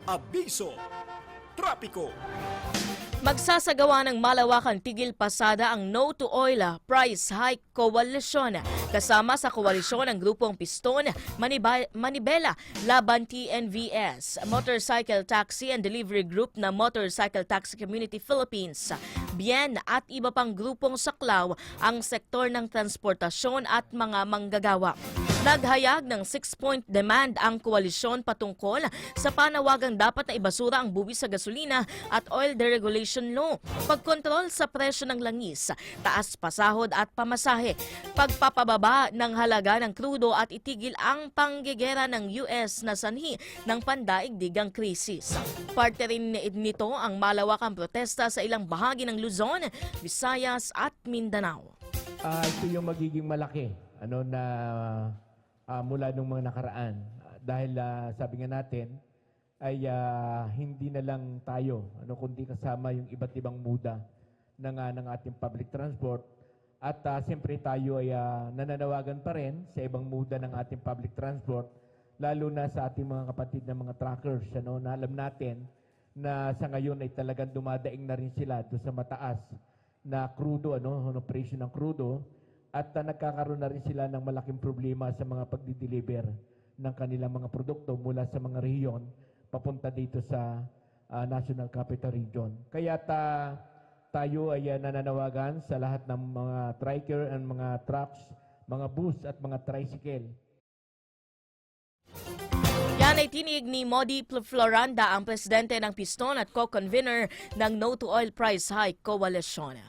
Abiso, Trapiko. Magsasagawa ng malawakang tigil pasada ang No to Oil Price Hike Coalition. Kasama sa koalisyon ang grupong Piston, Manibela, Laban TNVS, Motorcycle Taxi and Delivery Group na Motorcycle Taxi Community Philippines, Bien at iba pang grupong saklaw ang sektor ng transportasyon at mga manggagawa. Naghayag ng 6-point demand ang koalisyon patungkol sa panawagang dapat na ibasura ang buwis sa gasolina at oil deregulation law, pagkontrol sa presyo ng langis, taas pasahod at pamasahe, pagpapababa ng halaga ng krudo at itigil ang panggigera ng US na sanhi ng pandaigdigang krisis. Parte rin nito ang malawakang protesta sa ilang bahagi ng Luzon, Visayas at Mindanao. Ito yung magiging malaki mula nung mga nakaraan. Dahil sabi nga natin ay hindi na lang tayo kundi kasama yung iba't ibang muda ng ating public transport. At siyempre tayo ay nananawagan pa rin sa ibang muda ng ating public transport, lalo na sa ating mga kapatid na mga truckers, na alam natin na sa ngayon ay talagang dumadaing na rin sila doon sa mataas na crudo, presyo ng crudo. At nagkakaroon na rin sila ng malaking problema sa mga pagdi-deliver ng kanilang mga produkto mula sa mga rehiyon papunta dito sa National Capital Region. Kaya tayo ay nananawagan sa lahat ng mga triker and mga trucks, mga bus at mga tricycle. Yan ay tinig ni Modi Floranda, ang presidente ng Piston at co-convener ng No to Oil Price Hike Coalition.